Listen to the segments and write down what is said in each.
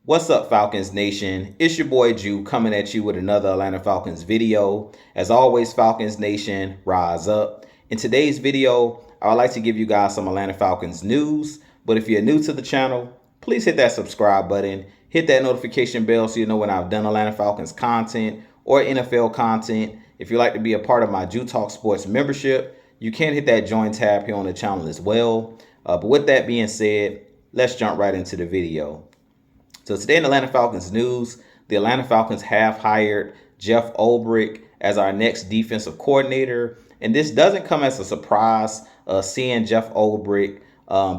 What's up, Falcons Nation? It's your boy Jew coming at you with another Atlanta Falcons video. As always, Falcons Nation, rise up. In today's video, I would like to give you guys some Atlanta Falcons news. But if you're new to the channel, please hit that subscribe button. Hit that notification bell so you know when I've done Atlanta Falcons content or NFL content. If you'd like to be a part of my Jew Talk Sports membership, you can hit that join tab here on the channel as well. But with that being said, let's jump right into the video. So today in Atlanta Falcons news, the Atlanta Falcons have hired Jeff Ulbrich as our next defensive coordinator. And this doesn't come as a surprise, seeing Jeff Ulbrich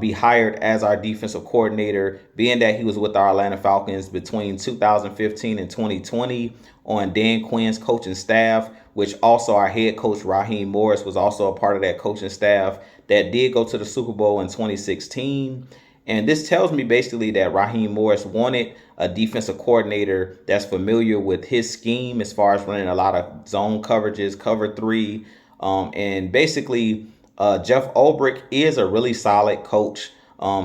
be hired as our defensive coordinator, being that he was with our Atlanta Falcons between 2015 and 2020 on Dan Quinn's coaching staff, which also our head coach Raheem Morris was also a part of that coaching staff that did go to the Super Bowl in 2016. And this tells me basically that Raheem Morris wanted a defensive coordinator that's familiar with his scheme as far as running a lot of zone coverages, cover three. And basically, Jeff Ulbrich is a really solid coach.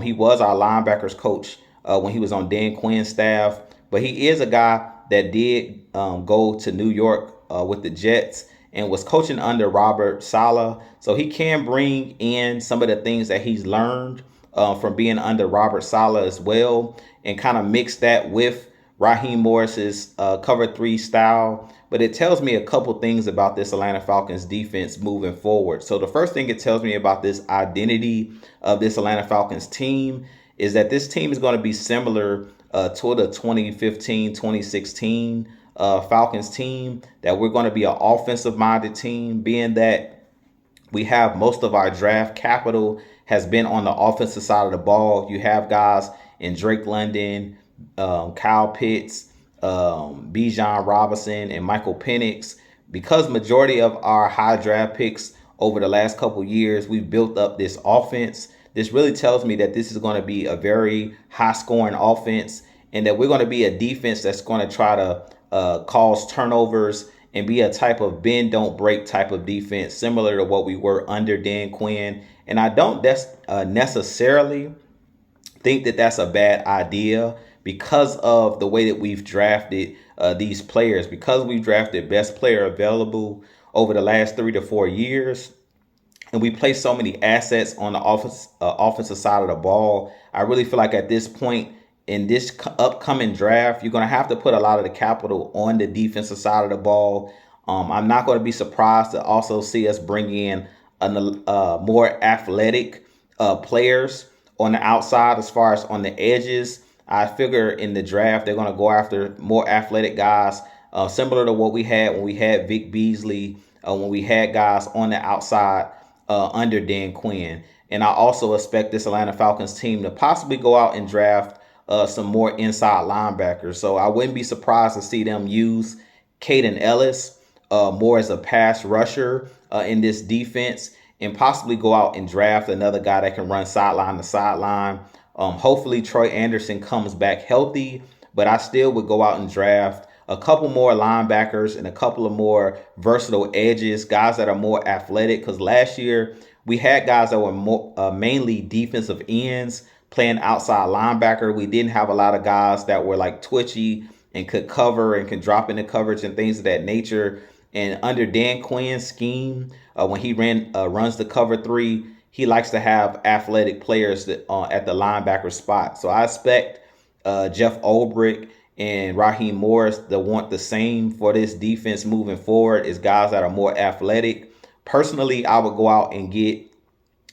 He was our linebackers coach when he was on Dan Quinn's staff. But he is a guy that did go to New York with the Jets and was coaching under Robert Saleh. So he can bring in some of the things that he's learned from being under Robert Saleh as well, and kind of mix that with Raheem Morris's cover three style. But it tells me a couple things about this Atlanta Falcons defense moving forward. So the first thing it tells me about this identity of this Atlanta Falcons team is that this team is going to be similar to the 2015-2016 Falcons team, that we're going to be an offensive minded team, being that we have most of our draft capital has been on the offensive side of the ball. You have guys in Drake London, Kyle Pitts, Bijan Robinson, and Michael Penix. Because majority of our high draft picks over the last couple years, we've built up this offense. This really tells me that this is going to be a very high scoring offense, and that we're going to be a defense that's going to try to cause turnovers and be a type of bend, don't break type of defense, similar to what we were under Dan Quinn. And I don't necessarily think that that's a bad idea because of the way that we've drafted these players, because we've drafted best player available over the last 3 to 4 years. And we place so many assets on the offensive side of the ball. I really feel like at this point in this upcoming draft, you're going to have to put a lot of the capital on the defensive side of the ball. I'm not going to be surprised to also see us bring in more athletic players on the outside. As far as on the edges, I figure in the draft they're going to go after more athletic guys, similar to what we had when we had Vic Beasley, when we had guys on the outside under Dan Quinn. And I also expect this Atlanta Falcons team to possibly go out and draft some more inside linebackers. So I wouldn't be surprised to see them use Caden Ellis more as a pass rusher in this defense, and possibly go out and draft another guy that can run sideline to sideline. Hopefully Troy Anderson comes back healthy, but I still would go out and draft a couple more linebackers and a couple of more versatile edges, guys that are more athletic, because last year we had guys that were more, mainly defensive ends playing outside linebacker. We didn't have a lot of guys that were like twitchy and could cover and can drop into coverage and things of that nature. And under Dan Quinn's scheme, when he runs the cover three, he likes to have athletic players that, at the linebacker spot. So I expect Jeff Ulbrich and Raheem Morris to want the same for this defense moving forward, is guys that are more athletic. Personally, I would go out and get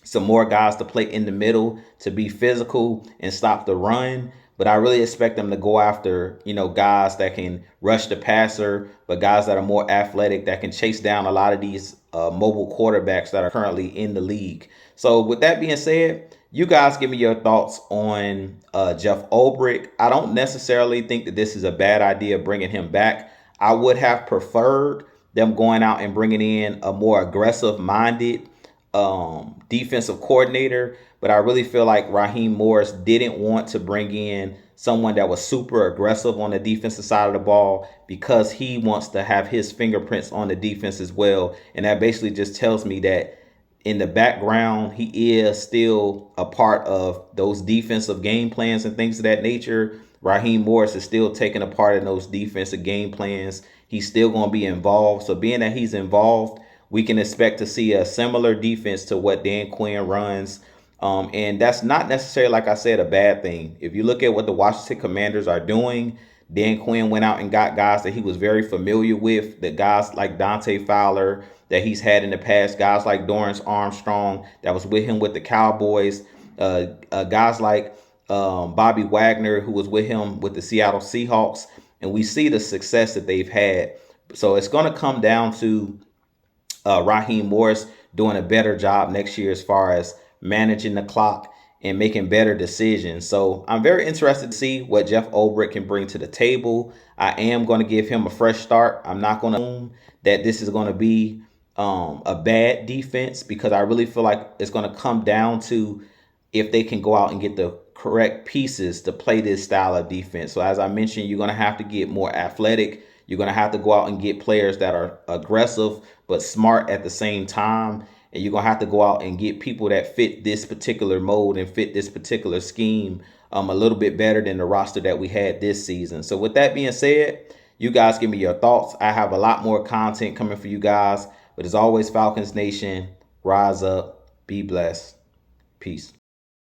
some more guys to play in the middle to be physical and stop the run. But I really expect them to go after, guys that can rush the passer, but guys that are more athletic, that can chase down a lot of these mobile quarterbacks that are currently in the league. So with that being said, you guys give me your thoughts on Jeff Ulbrich. I don't necessarily think that this is a bad idea bringing him back. I would have preferred them going out and bringing in a more aggressive-minded defensive coordinator, but I really feel like Raheem Morris didn't want to bring in someone that was super aggressive on the defensive side of the ball, because he wants to have his fingerprints on the defense as well. And that basically just tells me that in the background, he is still a part of those defensive game plans and things of that nature. Raheem Morris is still taking a part in those defensive game plans. He's still going to be involved. So being that he's involved, we can expect to see a similar defense to what Dan Quinn runs. And that's not necessarily, like I said, a bad thing. If you look at what the Washington Commanders are doing, Dan Quinn went out and got guys that he was very familiar with, the guys like Dante Fowler that he's had in the past, guys like Dorrance Armstrong that was with him with the Cowboys, guys like Bobby Wagner, who was with him with the Seattle Seahawks. And we see the success that they've had. So it's going to come down to Raheem Morris doing a better job next year as far as managing the clock and making better decisions. So I'm very interested to see what Jeff Ulbrich can bring to the table. I am going to give him a fresh start. I'm not going to assume that this is going to be a bad defense, because I really feel like it's going to come down to if they can go out and get the correct pieces to play this style of defense. So as I mentioned, you're going to have to get more athletic. You're going to have to go out and get players that are aggressive but smart at the same time. And you're going to have to go out and get people that fit this particular mode and fit this particular scheme a little bit better than the roster that we had this season. So with that being said, you guys give me your thoughts. I have a lot more content coming for you guys. But as always, Falcons Nation, rise up, be blessed. Peace.